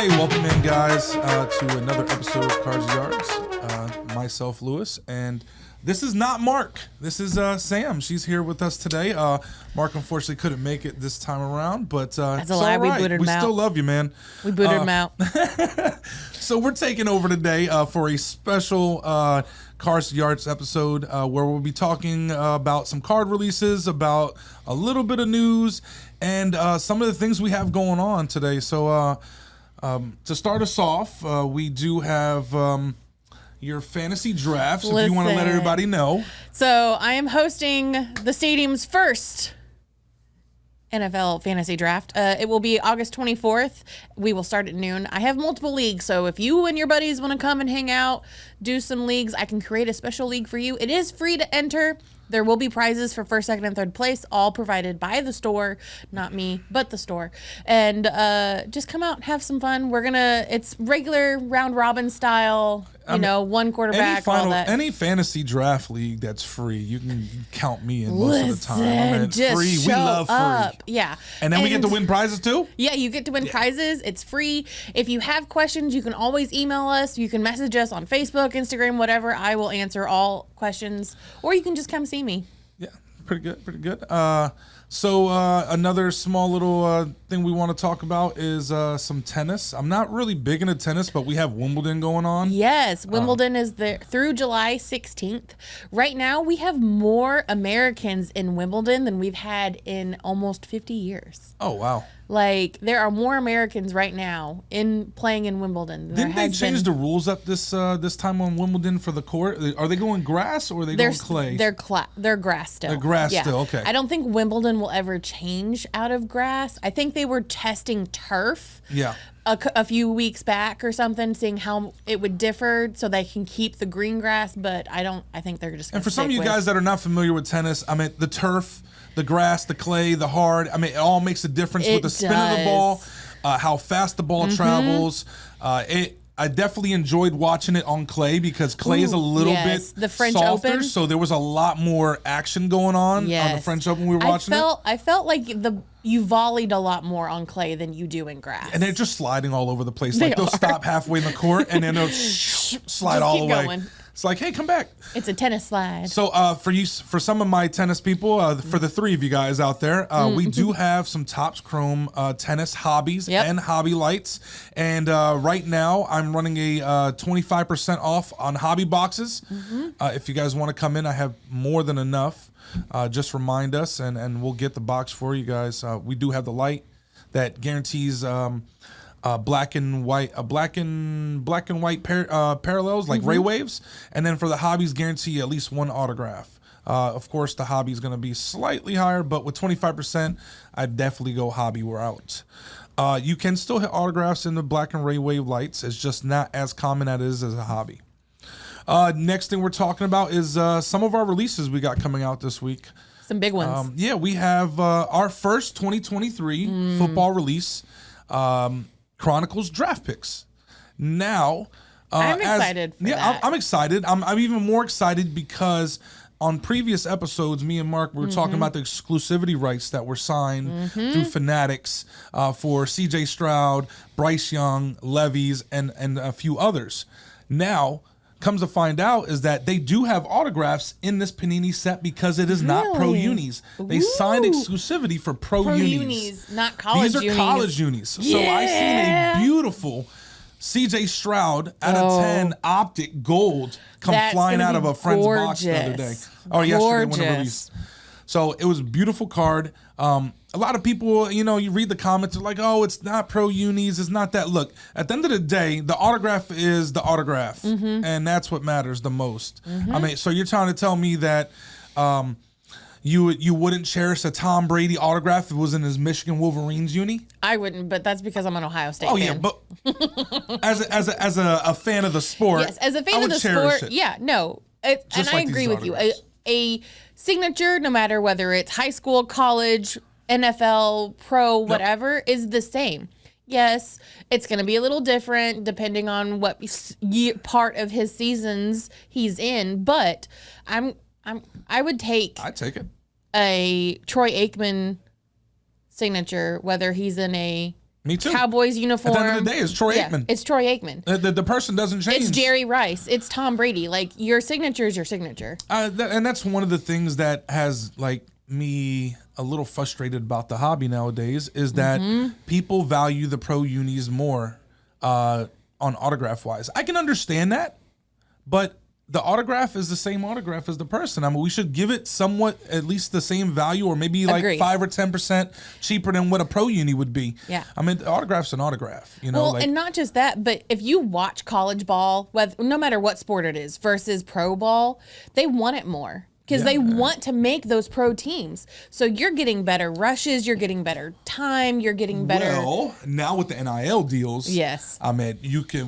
Hey, welcome in, guys, to another episode of Cards Yards. Myself, Lewis, and this is not Mark. This is Sam. She's here with us today. Mark unfortunately couldn't make it this time around, but that's it's a lie. all right. We booted We him out. still love you, man. We booted him out. So we're taking over today for a special Cards Yards episode where we'll be talking about some card releases, about a little bit of news, and some of the things we have going on today. So to start us off, we do have your fantasy drafts, if you want to let everybody know. So I am hosting the stadium's first NFL fantasy draft. It will be August 24th. We will start at noon. I have multiple leagues, so if you and your buddies want to come and hang out, do some leagues, I can create a special league for you. It is free to enter. There will be prizes for first, second, and third place, all provided by the store, not me, but the store. And just come out and have some fun. It's regular round robin style, one quarterback, all that. Any fantasy draft league that's free, you can count me in most of the time. I mean, just free. We love free. Yeah. And then we get to win prizes too? Yeah, you get to win prizes. It's free. If you have questions, you can always email us. You can message us on Facebook, Instagram, whatever. I will answer all questions. Or you can just come see me. Yeah, pretty good. So another small little thing we want to talk about is some tennis. I'm not really big into tennis, but we have Wimbledon going on. Yes, Wimbledon is through July 16th. Right now, we have more Americans in Wimbledon than we've had in almost 50 years. Oh, wow. Like, there are more Americans right now playing in Wimbledon. Than Didn't they change the rules up this time on Wimbledon for the court? Are they going grass or are they going clay? They're grass still. They're grass still, okay. I don't think Wimbledon will ever change out of grass. I think they were testing turf. Yeah. A few weeks back or something, seeing how it would differ so they can keep the green grass, but I think they're just gonna And for some of you guys that are not familiar with tennis, I mean, the turf, the grass, the clay, the hard, I mean, it all makes a difference with the spin of the ball, how fast the ball travels. I definitely enjoyed watching it on clay because clay is a little bit the French softer, Open. So there was a lot more action going on the French Open we were watching. I felt like you volleyed a lot more on clay than you do in grass. And they're just sliding all over the place. Like they'll stop halfway in the court and then they'll slide all the way. Going. It's like, hey, come back. It's a tennis slide. So for some of my tennis people, for the three of you guys out there, we do have some Topps Chrome tennis hobbies and hobby lights. And right now I'm running a 25% off on hobby boxes. If you guys want to come in, I have more than enough. Just remind us and we'll get the box for you guys. We do have the light that guarantees black and white parallels like ray waves, and then for the hobbies guarantee at least one autograph. Of course, the hobby is going to be slightly higher, but with 25%, I'd definitely go hobby route. You can still hit autographs in the black and ray wave lights. It's just not as common as a hobby. Next thing we're talking about is some of our releases we got coming out this week. Some big ones. We have our first 2023 football release, Chronicles draft picks. Now, I'm excited for that. I'm excited. I'm even more excited because on previous episodes, me and Mark were talking about the exclusivity rights that were signed through Fanatics for C.J. Stroud, Bryce Young, Levis, and a few others. Now, comes to find out is that they do have autographs in this Panini set because it is not pro unis. They signed exclusivity for pro unis, not college unis. These are college unis. So I seen a beautiful CJ Stroud out of 10 optic gold come flying out of a friend's box the other day. Or yesterday when it released. So it was a beautiful card. A lot of people, you read the comments, they're like, oh, it's not pro unis, it's not that. Look, at the end of the day, the autograph is the autograph, and that's what matters the most. I mean, so you're trying to tell me that you wouldn't cherish a Tom Brady autograph if it was in his Michigan Wolverines uni? I wouldn't, but that's because I'm an Ohio State fan. Yeah, but as a fan of the sport, yes, as a fan of the sport, yeah, no, and I agree with you. A signature, no matter whether it's high school, college, NFL, pro, whatever, is the same. Yes, it's going to be a little different depending on what part of his seasons he's in, but I'd take it. A Troy Aikman signature, whether he's in a Me too. Cowboys uniform. At the end of the day, it's Troy Aikman. It's Troy Aikman. The person doesn't change. It's Jerry Rice. It's Tom Brady. Like, your signature is your signature. And that's one of the things that has, like, me a little frustrated about the hobby nowadays is that people value the pro unis more on autograph wise. I can understand that, but the autograph is the same autograph as the person. I mean, we should give it somewhat at least the same value, or maybe like Agreed. 5 or 10% cheaper than what a pro uni would be. Yeah. I mean, the autograph's an autograph, you know. Well, and not just that, but if you watch college ball, no matter what sport it is, versus pro ball, they want it more. Because they want to make those pro teams. So you're getting better rushes, you're getting better time, you're getting better. Well, now with the NIL deals, yes. I mean,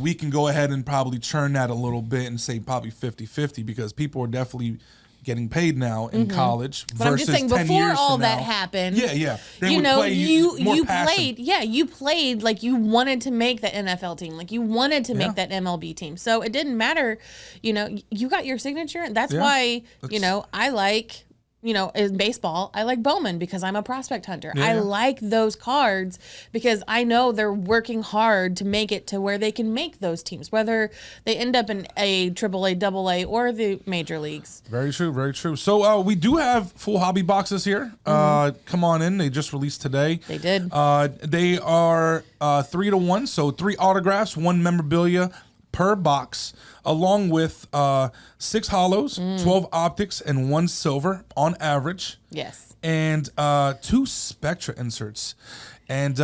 we can go ahead and probably churn that a little bit and say probably 50-50 because people are definitely getting paid now in college. But I'm just saying, before all that happened, they would play you passion. played, you played like you wanted to make the NFL team, like you wanted to make that MLB team. So it didn't matter, you got your signature, and that's why I like. In baseball, I like Bowman because I'm a prospect hunter. I like those cards because I know they're working hard to make it to where they can make those teams, whether they end up in a AAA, AA, or the major leagues. Very true, very true. So we do have full hobby boxes here. Come on in. They just released today. They did. They are 3-to-1, so 3 autographs, 1 memorabilia per box, along with 6 hollows, 12 optics, and 1 silver on average. Yes. And 2 Spectra inserts. And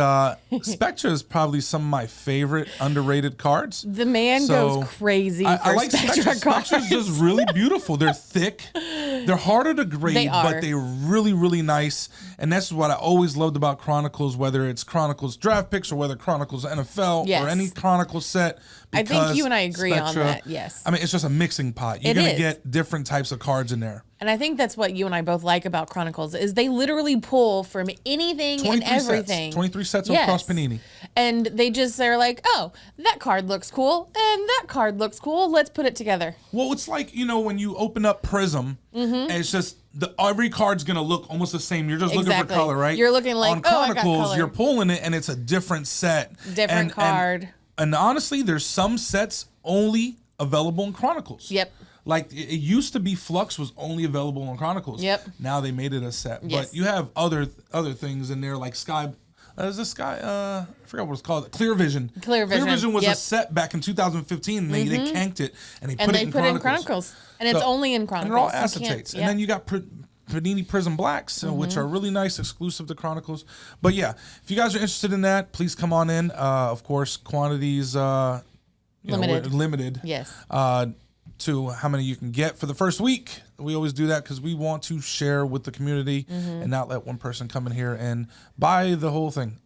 Spectra is probably some of my favorite underrated cards. The man goes crazy for I like Spectra cards. Spectra's just really beautiful. They're thick. They're harder to grade, but they're really, really nice. And that's what I always loved about Chronicles, whether it's Chronicles draft picks or whether Chronicles NFL or any Chronicles set. I think you and I agree on that, yes. I mean, it's just a mixing pot. You're going to get different types of cards in there. And I think that's what you and I both like about Chronicles is they literally pull from anything and everything. 23 sets across Panini. And they're like, oh, that card looks cool and that card looks cool. Let's put it together. Well, it's like, when you open up Prism, and it's just every card's going to look almost the same. You're just looking for color, right? You're looking like, on Chronicles, I got color. You're pulling it and it's a different set. Different card. And honestly, there's some sets only available in Chronicles. Yep. Like it used to be Flux was only available on Chronicles. Yep. Now they made it a set. Yes. But you have other things in there like Sky. Is this Sky? I forgot what it's called. Clear Vision. Clear Vision was a set back in 2015, and they canked it and they put it in Chronicles. And it's only in Chronicles. And they're all acetates. And then you got Panini Prism Blacks, which are really nice, exclusive to Chronicles. But yeah, if you guys are interested in that, please come on in. Of course, quantities limited. Yes. To how many you can get for the first week. We always do that because we want to share with the community and not let one person come in here and buy the whole thing.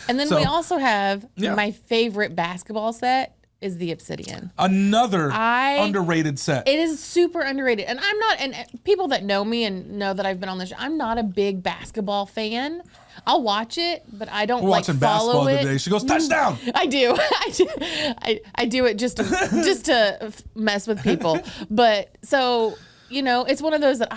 And then we also have my favorite basketball set is the Obsidian. Another underrated set. It is super underrated. And I'm not, and people that know me and know that I've been on this show, I'm not a big basketball fan. I'll watch it, but I don't watching follow basketball it. Today. She goes, touchdown. I do. I do it just to mess with people. But so, it's one of those that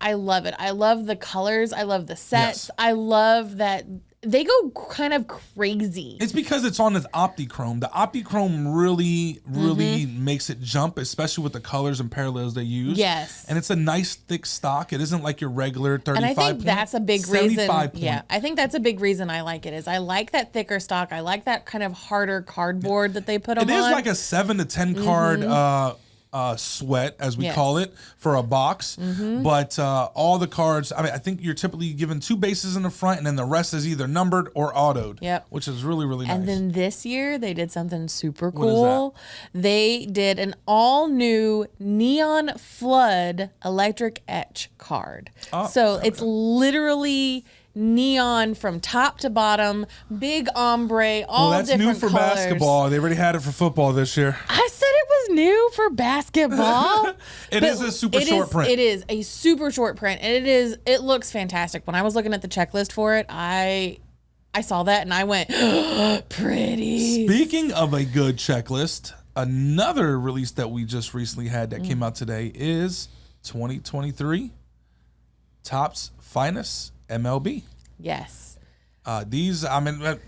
I love it. I love the colors. I love the sets. Yes. I love that they go kind of crazy. It's because it's on the Optichrome. The Optichrome really makes it jump, especially with the colors and parallels they use. Yes. And it's a nice thick stock. It isn't like your regular 35 And I think point, that's a big reason. Point. Yeah, I think that's a big reason I like it is I like that thicker stock. I like that kind of harder cardboard that they put them on. It is like a 7 to 10 card sweat, as we call it, for a box. But all the cards, I think you're typically given 2 bases in the front, and then the rest is either numbered or autoed. Yep. Which is really, really nice. And then this year, they did something super cool. What is that? They did an all-new Neon Flood electric etch card. So it's literally neon from top to bottom, big ombre, all different colors. Well, that's new for basketball. They already had it for football this year. I said it was new for basketball. It is a super short print. It is a super short print, and it looks fantastic. When I was looking at the checklist for it, I saw that and I went, pretty. Speaking of a good checklist, another release that we just recently had that came out today is 2023 Topps Finest MLB. Yes. These,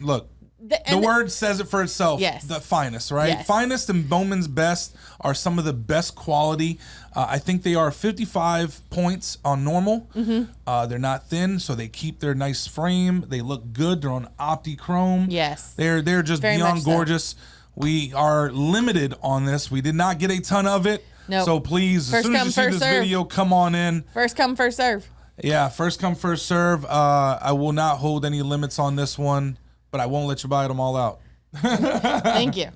look. The word says it for itself. Yes. The finest, right? Yes. Finest and Bowman's Best are some of the best quality. I think they are 55 points on normal. They're not thin, so they keep their nice frame. They look good. They're on Opti-Chrome. Yes. They're just Very beyond much so. gorgeous. We are limited on this. We did not get a ton of it. Nope. So please, First as soon as come, you see first this serve. video, come on in. First come, first serve. Yeah, first come, first serve. I will not hold any limits on this one, but I won't let you buy them all out. Thank you.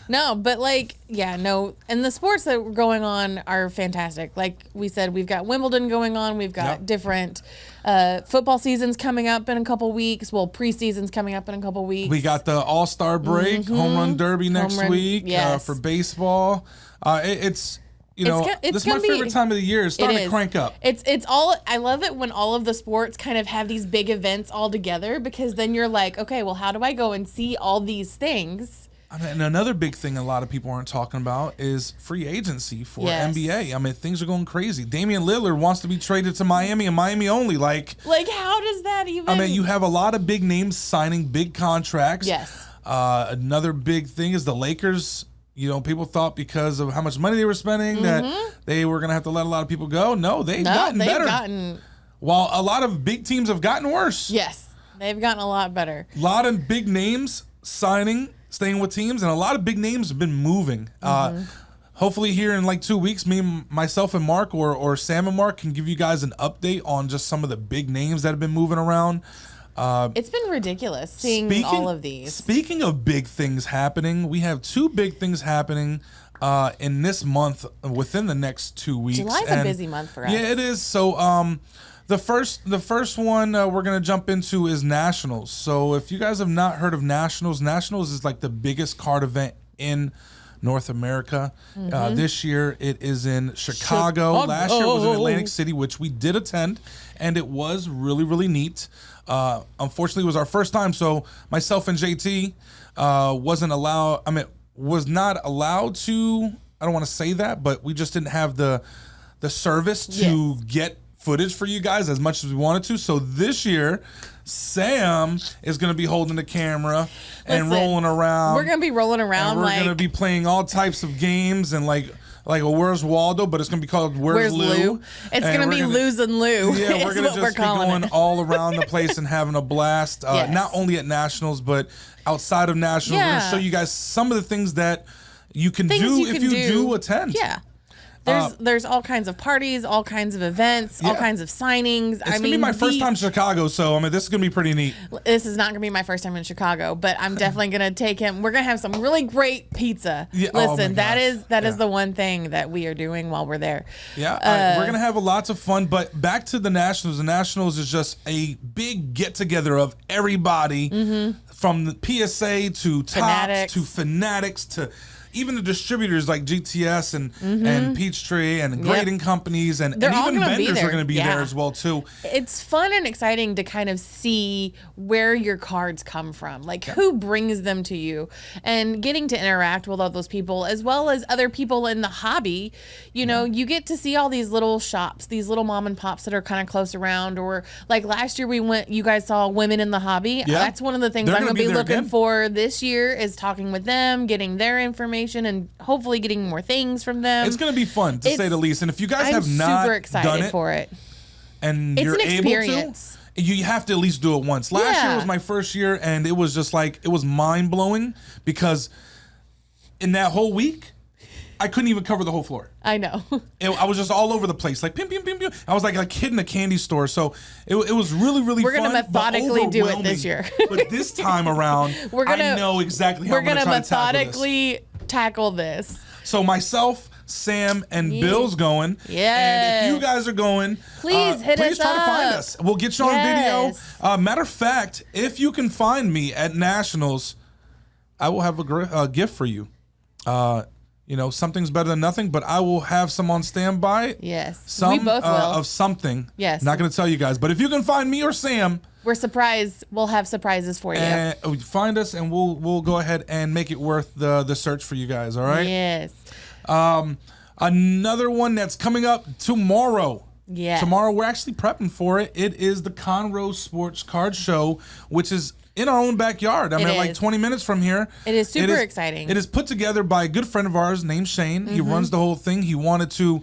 No, but like, yeah, no. And the sports that were going on are fantastic. Like we said, we've got Wimbledon going on. We've got different football seasons coming up in a couple weeks. Well, preseason's coming up in a couple weeks. We got the All-Star break, Home Run Derby next week for baseball. It's you know, it's this is my favorite time of the year. It's starting to crank up. It's all, I love it when all of the sports kind of have these big events all together, because then you're like, okay, well, how do I go and see all these things? And another big thing a lot of people aren't talking about is free agency for NBA. I mean, things are going crazy. Damian Lillard wants to be traded to Miami and Miami only. Like how does that even? I mean, you have a lot of big names signing big contracts. Yes. Another big thing is the Lakers. You know, people thought because of how much money they were spending that they were going to have to let a lot of people go. No, they've gotten better. While a lot of big teams have gotten worse. Yes, they've gotten a lot better. A lot of big names signing, staying with teams, and a lot of big names have been moving. Hopefully here in like 2 weeks, myself and Mark or Sam and Mark can give you guys an update on just some of the big names that have been moving around. It's been ridiculous seeing all of these. Speaking of big things happening, we have 2 big things happening in this month within the next 2 weeks. July's a busy month for us. Yeah, it is. So the first one we're going to jump into is Nationals. So if you guys have not heard of Nationals is like the biggest card event in North America. This year it is in Chicago. Last year it was in Atlantic City, which we did attend, and it was really, really neat. Unfortunately, it was our first time, so myself and JT was not allowed to, I don't want to say that, but we just didn't have the service to get footage for you guys as much as we wanted to. So this year, Sam is going to be holding the camera and rolling around. We're going to be rolling around. And we're going to be playing all types of games and like a Where's Waldo, but it's going to be called Where's Lou? It's going to be Lou's and Lou. Yeah, we're going to just be going all around the place and having a blast. Not only at Nationals, but outside of Nationals. We're going to show you guys some of the things that you can do if you do attend. Yeah. There's all kinds of parties, all kinds of events, all kinds of signings. It's going to be my first time in Chicago, so this is going to be pretty neat. This is not going to be my first time in Chicago, but I'm definitely going to take him. We're going to have some really great pizza. Yeah, listen, that is the one thing that we are doing while we're there. Yeah, we're going to have lots of fun, but back to the Nationals. The Nationals is just a big get-together of everybody from the PSA to Topps to Fanatics to even the distributors like GTS and Peachtree and grading companies and even vendors are going to be there as well too. It's fun and exciting to kind of see where your cards come from, like who brings them to you, and getting to interact with all those people as well as other people in the hobby. You know, you get to see all these little shops, these little mom and pops that are kind of close around. Or like last year you guys saw Women in the Hobby. That's one of the things I'm going to be looking for this year, is talking with them, getting their information, and hopefully getting more things from them. It's going to be fun, to say the least. And if you guys have not super excited done it for it, and you're able to, you have to at least do it once. Last year was my first year, and it was just like, it was mind-blowing because in that whole week, I couldn't even cover the whole floor. I know. I was just all over the place, like pim, pim, pim, pim. I was like a kid in a candy store. So it was really, really fun. We're going to methodically do it this year. But this time around, I know exactly how I'm going to try to methodically tackle this. So myself, Sam, and Bill's going. Yeah. And if you guys are going, please try to find us. We'll get you on video. Matter of fact, if you can find me at Nationals, I will have a gift for you. You know, something's better than nothing, but I will have some on standby. Yes. We both will. Of something. Yes. Not going to tell you guys, but if you can find me or Sam, we're surprised. We'll have surprises for you. And find us, and we'll go ahead and make it worth the search for you guys. All right. Yes. Another one that's coming up tomorrow. Yes. Tomorrow we're actually prepping for it. It is the Conroe Sports Card Show, which is in our own backyard. I mean, like 20 minutes from here. It is super exciting. It is put together by a good friend of ours named Shane. He runs the whole thing. He wanted to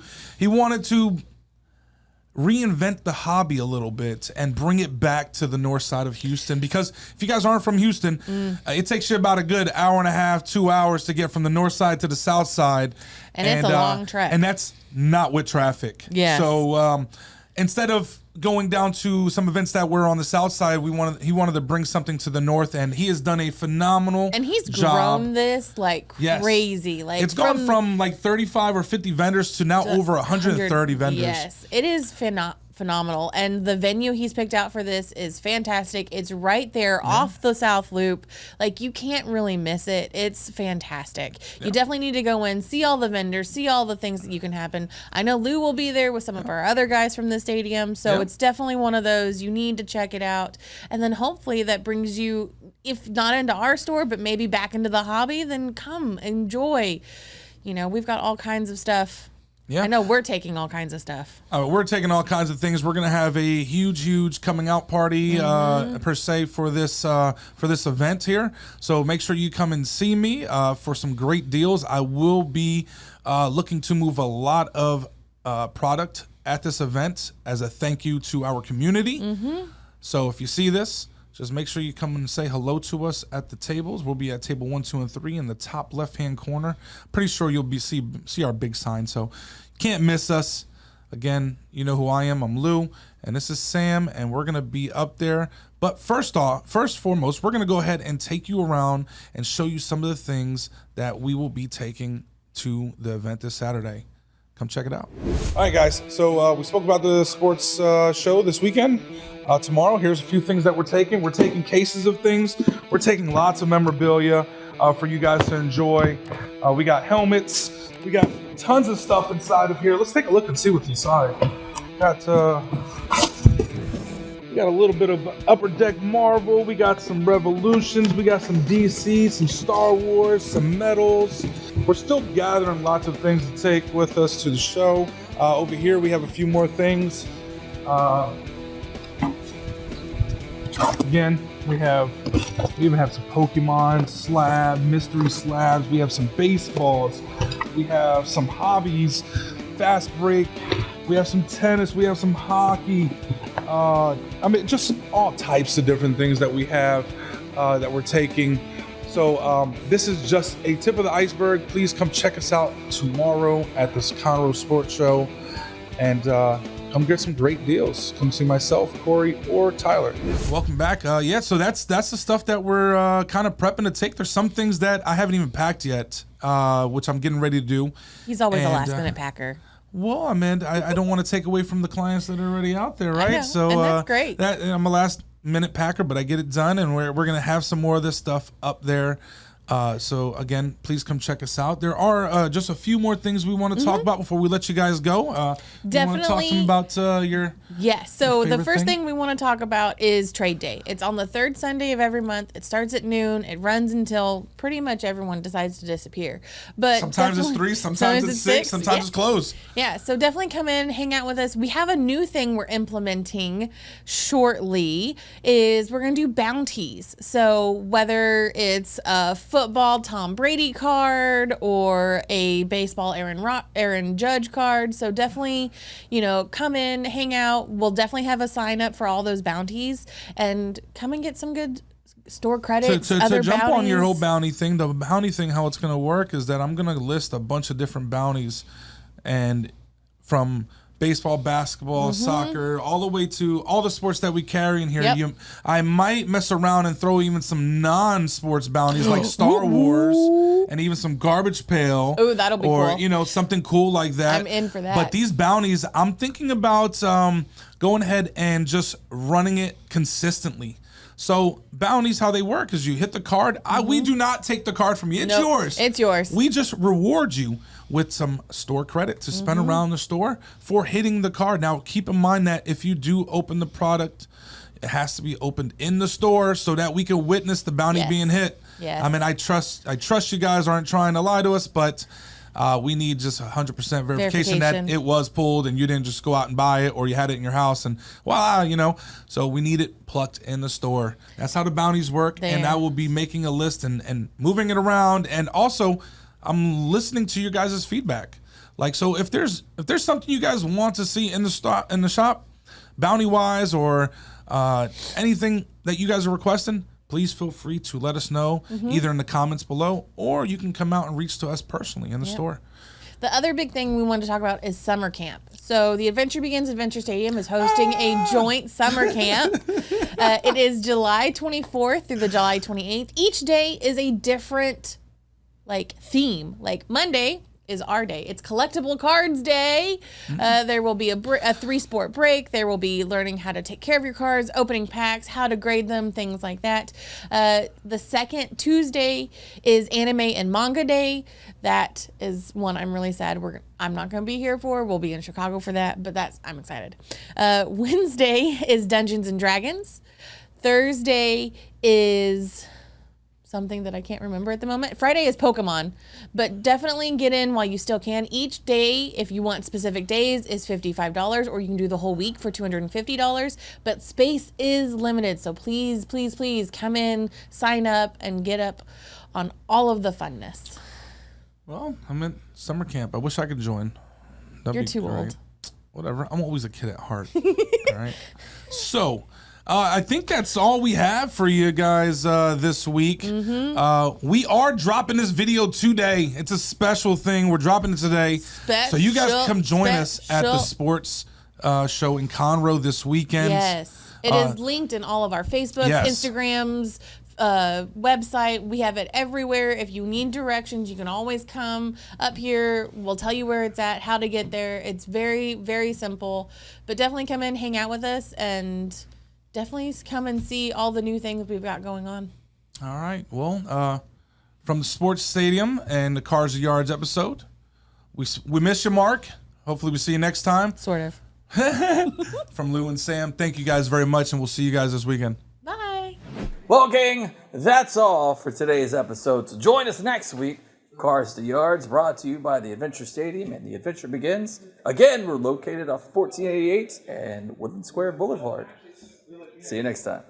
reinvent the hobby a little bit and bring it back to the north side of Houston, because if you guys aren't from Houston, it takes you about a good hour and a half, 2 hours to get from the north side to the south side. And it's a long trek. And that's not with traffic. Yes. So instead of going down to some events that were on the south side, he wanted to bring something to the north, and he has done a phenomenal and he's job. Grown this like crazy. Like it's gone from like 35 or 50 vendors to now over 130 vendors. Yes, it is phenomenal. And the venue he's picked out for this is fantastic. It's right there off the South Loop. Like, you can't really miss it. It's fantastic. You definitely need to go in, see all the vendors, see all the things that you can happen. I know Lou will be there with some of our other guys from the stadium, so it's definitely one of those. You need to check it out. And then hopefully that brings you, if not into our store, but maybe back into the hobby, then come, enjoy. You know, we've got all kinds of stuff. Yeah. I know we're taking all kinds of stuff. We're taking all kinds of things. We're going to have a huge coming out party per se for this event here. So make sure you come and see me for some great deals. I will be looking to move a lot of product at this event as a thank you to our community. So if you see this, just make sure you come and say hello to us at the tables. We'll be at table 1, 2, and 3 in the top left-hand corner. Pretty sure you'll be see our big sign, so can't miss us. Again, you know who I am. I'm Lou, and this is Sam, and we're gonna be up there. But first foremost, we're gonna go ahead and take you around and show you some of the things that we will be taking to the event this Saturday. Come check it out. All right, guys. So we spoke about the sports show this weekend. Tomorrow, here's a few things that we're taking. We're taking cases of things. We're taking lots of memorabilia for you guys to enjoy. We got helmets. We got tons of stuff inside of here. Let's take a look and see what's inside. We got a little bit of Upper Deck Marvel. We got some Revolutions. We got some DC, some Star Wars, some medals. We're still gathering lots of things to take with us to the show. Over here, we have a few more things. Again, we even have some Pokemon slab, mystery slabs. We have some baseballs. We have some hobbies, fast break. We have some tennis. We have some hockey. I mean, just all types of different things that we have that we're taking. So this is just a tip of the iceberg. Please come check us out tomorrow at this Conroe Sports Show, and come get some great deals. Come see myself, Corey, or Tyler. Welcome back. So that's the stuff that we're kind of prepping to take. There's some things that I haven't even packed yet, which I'm getting ready to do. He's always a last-minute packer. Well, I mean, I don't want to take away from the clients that are already out there, right? I know, so and that's great. I'm a last-minute packer, but I get it done, and we're going to have some more of this stuff up there. So again, please come check us out. There are just a few more things we want to talk about before we let you guys go. Definitely. You want to talk to them about your Yes. So the first thing we want to talk about is Trade Day. It's on the third Sunday of every month. It starts at noon. It runs until pretty much everyone decides to disappear. But sometimes it's 3, sometimes it's 6, sometimes it's closed. Yeah. So definitely come in, hang out with us. We have a new thing we're implementing shortly. Is we're going to do bounties. So whether it's a football Tom Brady card or a baseball Aaron Judge card, so definitely, come in, hang out. We'll definitely have a sign up for all those bounties, and come and get some good store credits. To jump on your whole bounty thing, the bounty thing, how it's going to work is that I'm going to list a bunch of different bounties, and from baseball, basketball, soccer, all the way to all the sports that we carry in here. Yep. I might mess around and throw even some non-sports bounties like Star Wars and even some Garbage Pail. Ooh, that'll be cool. Or, something cool like that. I'm in for that. But these bounties, I'm thinking about going ahead and just running it consistently. So bounties, how they work is you hit the card. We do not take the card from you. It's yours. It's yours. We just reward you with some store credit to spend around the store for hitting the card. Now, keep in mind that if you do open the product, it has to be opened in the store so that we can witness the bounty being hit. Yes. I mean, I trust you guys aren't trying to lie to us, but We need just 100% verification that it was pulled and you didn't just go out and buy it, or you had it in your house and voila, So we need it plucked in the store. That's how the bounties work. And I will be making a list and moving it around. And also, I'm listening to your guys' feedback. Like, so if there's something you guys want to see in the shop, bounty wise, or anything that you guys are requesting, please feel free to let us know either in the comments below, or you can come out and reach to us personally in the store. The other big thing we wanted to talk about is summer camp. So the Adventure Begins Adventure Stadium is hosting a joint summer camp. It is July 24th through the July 28th. Each day is a different theme. Like Monday is our day. It's collectible cards day. There will be a 3-sport break. There will be learning how to take care of your cards, opening packs, how to grade them, things like that. The second Tuesday is anime and manga day. That is one I'm really sad I'm not going to be here for. We'll be in Chicago for that, but I'm excited. Wednesday is Dungeons and Dragons. Thursday is something that I can't remember at the moment. Friday is Pokemon, but definitely get in while you still can. Each day, if you want specific days, is $55, or you can do the whole week for $250, but space is limited. So please, please, please come in, sign up, and get up on all of the funness. Well, I'm at summer camp. I wish I could join. You're too old. Whatever. I'm always a kid at heart. All right. So, I think that's all we have for you guys this week. We are dropping this video today. It's a special thing. We're dropping it today. So you guys come join us at the sports show in Conroe this weekend. Yes. It is linked in all of our Facebooks, Instagrams, website. We have it everywhere. If you need directions, you can always come up here. We'll tell you where it's at, how to get there. It's very, very simple. But definitely come in, hang out with us, and definitely come and see all the new things we've got going on. All right. Well, from the sports stadium and the Cars and Yards episode, we miss you, Mark. Hopefully we see you next time. Sort of. From Lou and Sam, thank you guys very much, and we'll see you guys this weekend. Bye. Well, gang, that's all for today's episode. So join us next week. Cars to Yards, brought to you by the Adventure Stadium and the Adventure Begins. Again, we're located off 1488 and Woodland Square Boulevard. See you next time.